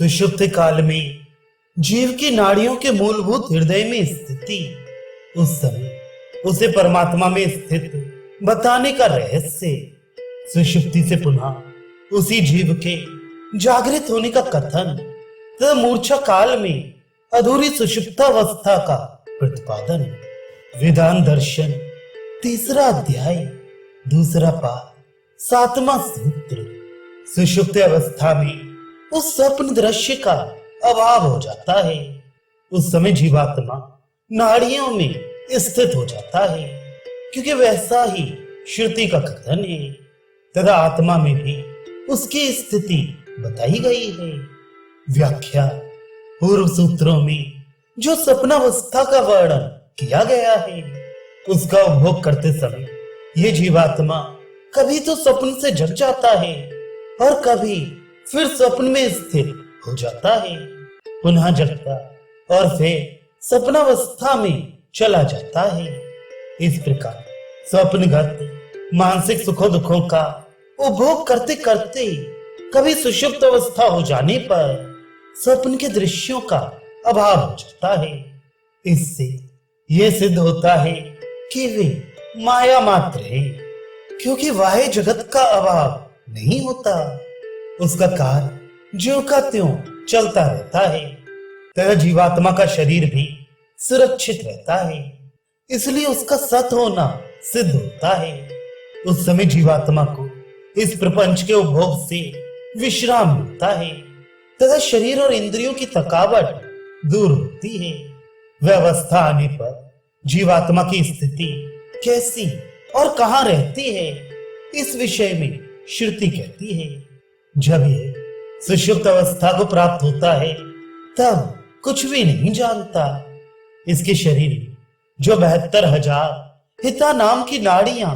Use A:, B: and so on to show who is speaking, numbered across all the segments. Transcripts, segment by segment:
A: सुषुप्त काल में जीव की नाड़ियों के मूलभूत हृदय में स्थिति उस समय उसे परमात्मा में स्थित बताने का रहस्य, सुषुप्ति से पुनः उसी जीव के जागृत होने का कथन तथा मूर्छा काल में अधूरी सुषुप्तावस्था का प्रतिपादन। वेदांत दर्शन तीसरा अध्याय दूसरा पाठ सातवां सूत्र। सुषुप्त अवस्था में उस स्वप्न दृश्य का अभाव हो जाता है। उस समय जीवात्मा नाड़ियों में स्थित हो जाता है, क्योंकि वैसा ही श्रुति का कथन है तथा आत्मा में भी उसकी स्थिति बताई गई है। व्याख्या पूर्व सूत्रों में जो स्वप्नावस्था का वर्णन किया गया है, उसका उपभोग करते समय ये जीवात्मा कभी तो स्वप्न से जग जाता है और कभी फिर स्वप्न में स्थित हो जाता है, पुनः जगता और फिर स्वप्नावस्था में चला जाता है। इस प्रकार स्वप्नगत मानसिक सुखों दुखों का उपभोग करते करते कभी सुषुप्त अवस्था हो जाने पर स्वप्न के दृश्यों का अभाव हो जाता है। इससे यह सिद्ध होता है कि वे माया मात्र है, क्योंकि बाह्य जगत का अभाव नहीं होता। उसका कार्य ज्यों का त्यों चलता रहता है तथा जीवात्मा का शरीर भी सुरक्षित रहता है, इसलिए उसका सत होना सिद्ध होता है। उस समय जीवात्मा को इस प्रपंच के उपभोग से विश्राम मिलता है तथा शरीर और इंद्रियों की थकावट दूर होती है। वह अवस्था आने पर जीवात्मा की स्थिति कैसी और कहां रहती है, इस विषय में श्रुति कहती है। जब यह सुषुप्त अवस्था को प्राप्त होता है तब कुछ भी नहीं जानता। इसके शरीर में जो 72,000 हिता नाम की नाड़ियां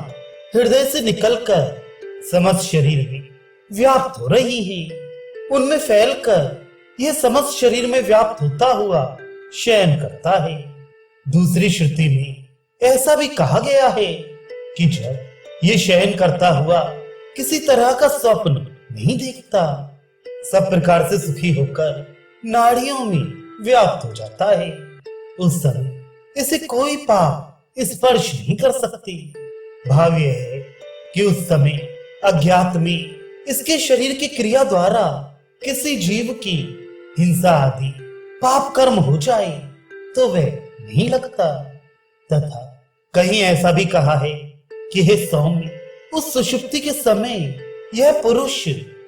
A: हृदय से निकलकर समस्त शरीर में व्याप्त हो रही हैं, उनमें फैलकर यह समस्त शरीर में व्याप्त होता हुआ शयन करता है। दूसरी श्रुति में ऐसा भी कहा गया है कि जब यह शयन करता हुआ किसी तरह का स्वप्न नहीं देखता, सब प्रकार से सुखी होकर नाड़ियों में व्याप्त हो जाता है, उस समय इसे कोई पाप स्पर्श नहीं कर सकती। भाव यह है कि उस समय अज्ञात में इसके शरीर की क्रिया द्वारा किसी जीव की हिंसा आदि पाप कर्म हो जाए तो वह नहीं लगता। तथा कहीं ऐसा भी कहा है कि हे सौम्य, उस सुषुप्ति के समय यह पुरुष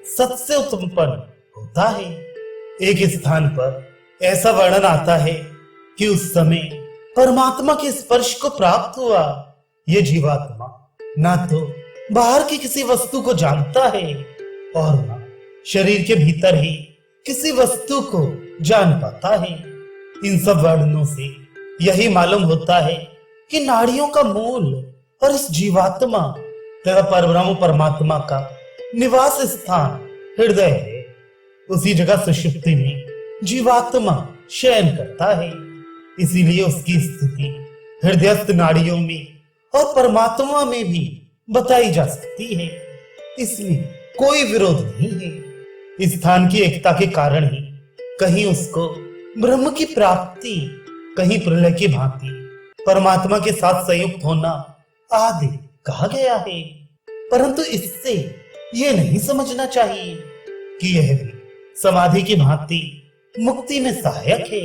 A: सत से उत्पन्न होता है। एक स्थान पर ऐसा वर्णन आता है कि उस समय परमात्मा के स्पर्श को प्राप्त हुआ यह जीवात्मा ना तो बाहर की किसी वस्तु को जानता है और ना शरीर के भीतर ही किसी वस्तु को जान पाता है। इन सब वर्णनों से यही मालूम होता है कि नाड़ियों का मूल और इस जीवात्मा तथा परब्रह्म परमात्मा का निवास स्थान हृदय है। उसी जगह सुषुप्ति में जीवात्मा शयन करता है, इसीलिए उसकी स्थिति हृदयस्थ नाड़ियों में और परमात्मा में भी बताई जा सकती है। इसमें कोई विरोध नहीं है। इस स्थान की एकता के कारण ही कहीं उसको ब्रह्म की प्राप्ति, कहीं प्रलय की भांति परमात्मा के साथ संयुक्त होना आदि कहा गया है। परंतु इससे यह नहीं समझना चाहिए कि यह भी समाधि की भांति मुक्ति में सहायक है।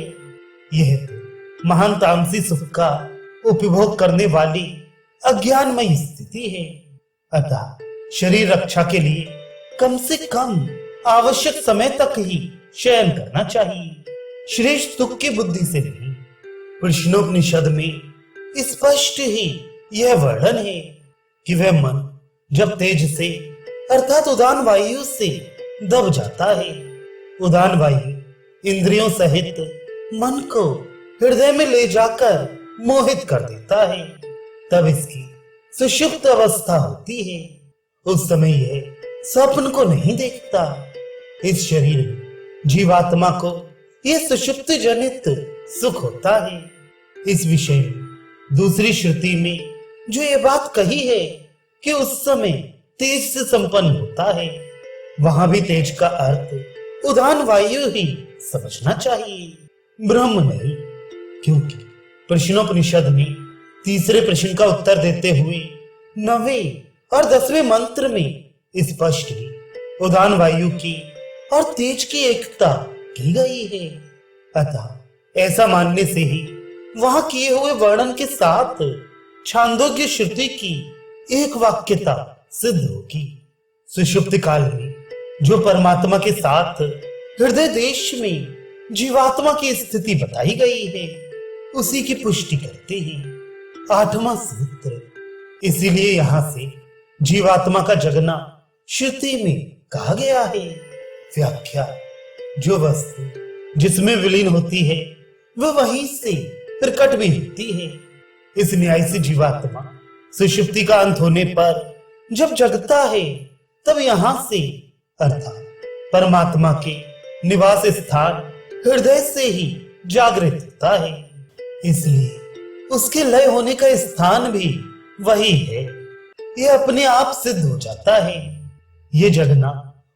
A: यह तो महान तामसी सुख का उपभोग करने वाली अज्ञानमय स्थिति है। अतः शरीर रक्षा के लिए कम से कम आवश्यक समय तक ही शयन करना चाहिए, श्रेष्ठ सुख की बुद्धि से नहीं। प्रश्नोपनिषद में स्पष्ट ही यह वर्णन है कि वह मन जब तेज से अर्थात उदान वायु से दब जाता है, उदान वायु इंद्रियों सहित मन को हृदय में ले जाकर मोहित कर देता है, तब इसकी सुषुप्त अवस्था होती है। उस समय यह स्वप्न को नहीं देखता। इस शरीर में जीवात्मा को यह सुषुप्त जनित सुख होता है। इस विषय में दूसरी श्रुति में जो ये बात कही है कि उस समय तेज से संपन्न होता है, वहां भी तेज का अर्थ उदान वायु ही समझना चाहिए, ब्रह्म नहीं। क्योंकि प्रश्नोपनिषद में तीसरे प्रश्न का उत्तर देते हुए 9वें और 10वें मंत्र में स्पष्टली उदान वायु की और तेज की एकता की गई है। अतः ऐसा मानने से ही वहां किए हुए वर्णन के साथ छांदोग्य श्रुति की एक वाक्यता सिद्ध होगी। सुषुप्ति काल में जो परमात्मा के साथ हृदय देश में जीवात्मा की स्थिति बताई गई है, उसी की पुष्टि करते हैं 8वां सूत्र। इसीलिए यहां से जीवात्मा का जगना श्रुति में कहा गया है। व्याख्या, जो वस्तु जिसमें विलीन होती है वह वहीं से प्रकट भी होती है। इस न्याय से जीवात्मा सुषुप्ति का अंत होने पर जब जगता है, तब यहां से अर्थात परमात्मा के निवास स्थान हृदय से ही जागृत होता है। इसलिए उसके लय होने का स्थान भी वही है। यह अपने आप सिद्ध हो जाता है। ये जगना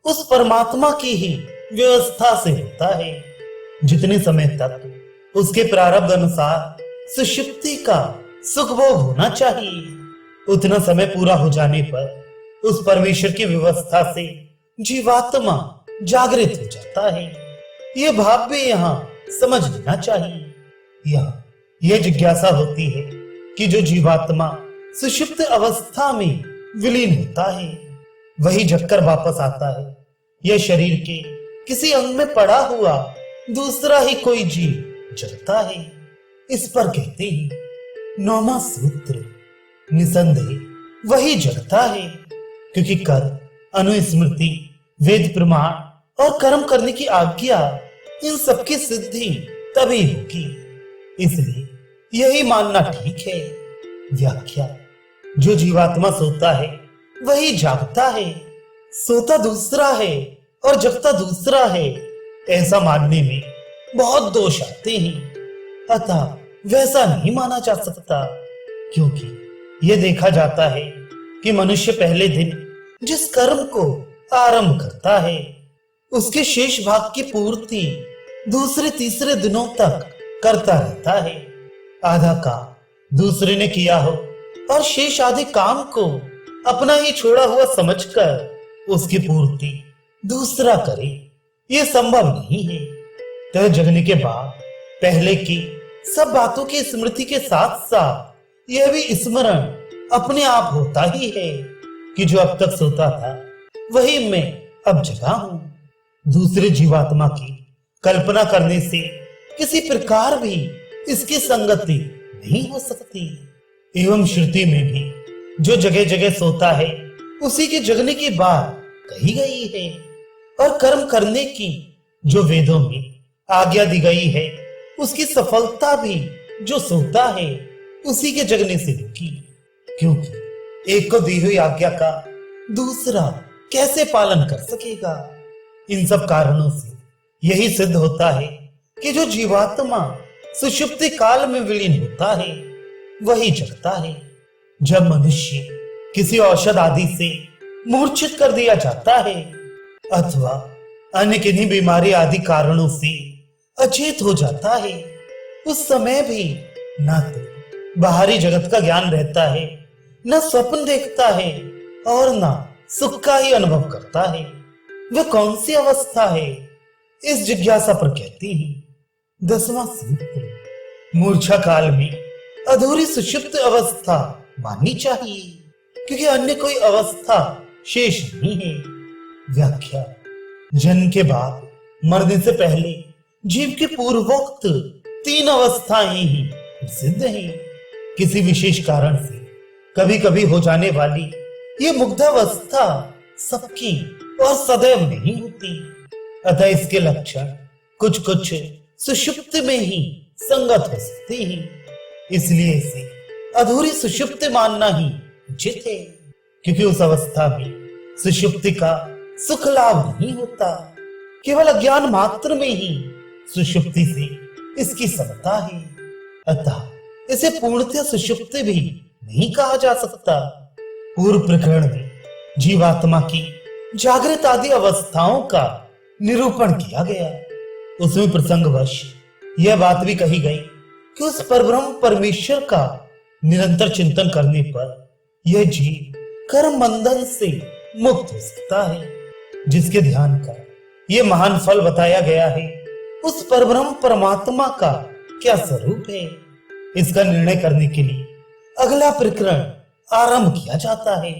A: उस परमात्मा की ही व्यवस्था से होता है। जितने समय तक उसके प्रारब्ध अनुसार सुषुप्ति का सुख भोग होना चाहिए, उतना समय पूरा हो जाने पर उस परमेश्वर की व्यवस्था से जीवात्मा जागृत हो जाता है। यह भाव भी यहाँ समझ लेना चाहिए। यहाँ यह जिज्ञासा होती है कि जो जीवात्मा सुषुप्त अवस्था में विलीन होता है, वही जगकर वापस आता है या शरीर के किसी अंग में पड़ा हुआ दूसरा ही कोई जीव जगता है। इस पर कहते हैं 9वां सूत्र, निसंदेह वही जगता है, क्योंकि कर्म, अनुस्मृति, वेद प्रमाण और कर्म करने की आज्ञा, इन सबकी सिद्धि तभी होगी। इसलिए यही मानना ठीक है। व्याख्या, जो जीवात्मा सोता है वही जागता है। सोता दूसरा है और जगता दूसरा है, ऐसा मानने में बहुत दोष आते हैं। अतः वैसा नहीं माना जा सकता, क्योंकि यह देखा जाता है कि मनुष्य पहले दिन जिस कर्म को आरंभ करता है, उसके शेष भाग की पूर्ति दूसरे तीसरे दिनों तक करता रहता है। आधा काम दूसरे ने किया हो और शेष आधे काम को अपना ही छोड़ा हुआ समझकर उसकी पूर्ति दूसरा करे, यह संभव नहीं है। तय जगने के बाद पहले की सब बातों की स्मृति के साथ साथ यह भी स्मरण अपने आप होता ही है कि जो अब तक सोता था वही मैं अब जगा हूं। दूसरे जीवात्मा की कल्पना करने से किसी प्रकार भी इसकी संगति नहीं हो सकती। एवं श्रुति में भी जो जगह जगह सोता है उसी के जगने की बात कही गई है, और कर्म करने की जो वेदों में आज्ञा दी गई है उसकी सफलता भी जो सोता है उसी के जगने से होगी। क्योंकि एक को दी हुई आज्ञा का दूसरा कैसे पालन कर सकेगा। इन सब कारणों से यही सिद्ध होता है कि जो जीवात्मा सुषुप्ति काल में विलीन होता है वही जगता है। जब मनुष्य किसी औषध आदि से मूर्छित कर दिया जाता है अथवा अन्य किन्हीं बीमारी आदि कारणों से अचेत हो जाता है, उस समय भी न तो बाहरी जगत का ज्ञान रहता है, न स्वप्न देखता है और न सुख का ही अनुभव करता है। वह कौन सी अवस्था है, इस जिज्ञासा पर कहती है 10वां सूत्र, मूर्छा काल में अधूरी सुषुप्त अवस्था माननी चाहिए, क्योंकि अन्य कोई अवस्था शेष नहीं है। व्याख्या, जन्म के बाद मरने से पहले जीव की पूर्वोक्त 3 अवस्थाएं ही प्रसिद्ध हैं। किसी विशेष कारण से कभी कभी हो जाने वाली ये मुग्धावस्था सबकी और सदैव नहीं होती, अतः इसके लक्षण कुछ कुछ सुषुप्त में ही संगत हो सकते हैं। इसलिए इसे अधूरी सुषुप्त मानना ही उचित है, क्योंकि उस अवस्था में सुषुप्ति का सुख लाभ नहीं होता, केवल अज्ञान मात्र में ही सुषुप्ति से इसकी समता है। अतः इसे पूर्णतः सुषुप्ति भी नहीं कहा जा सकता। पूर्व प्रकरण में जीवात्मा की जागृत आदि अवस्थाओं का निरूपण किया गया। उसमें प्रसंगवश यह बात भी कही गई कि उस परब्रह्म परमेश्वर का निरंतर चिंतन करने पर यह जीव कर्म बंधन से मुक्त हो सकता है। जिसके ध्यान का यह महान फल बताया गया है, उस परब्रह्म परमात्मा का क्या स्वरूप है, इसका निर्णय करने के लिए अगला प्रकरण आरंभ किया जाता है।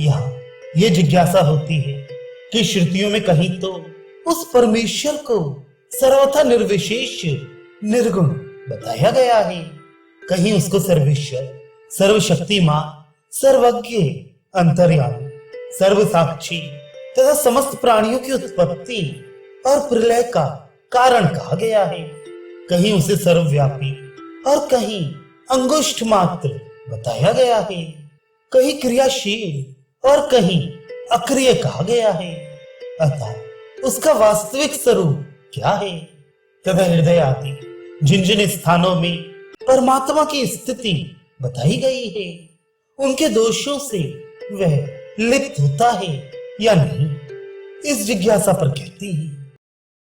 A: यहाँ यह जिज्ञासा होती है कि श्रुतियों में कहीं तो उस परमेश्वर को सर्वथा निर्विशेष निर्गुण बताया गया है, कहीं उसको सर्वेश्वर, सर्वशक्तिमान, सर्वज्ञ, अंतर्यामी, सर्वसाक्षी तथा समस्त प्राणियों की उत्पत्ति और प्रलय का कारण कहा गया है। कहीं उसे सर्वव्यापी और कहीं अंगुष्ठ मात्र बताया गया है, कहीं क्रियाशील और कहीं अक्रिय कहा गया है। अतः उसका वास्तविक स्वरूप क्या है तथा हृदय आदि जिन जिन स्थानों में परमात्मा की स्थिति बताई गई है, उनके दोषों से वह लिप्त होता है या नहीं, इस जिज्ञासा पर कहती है।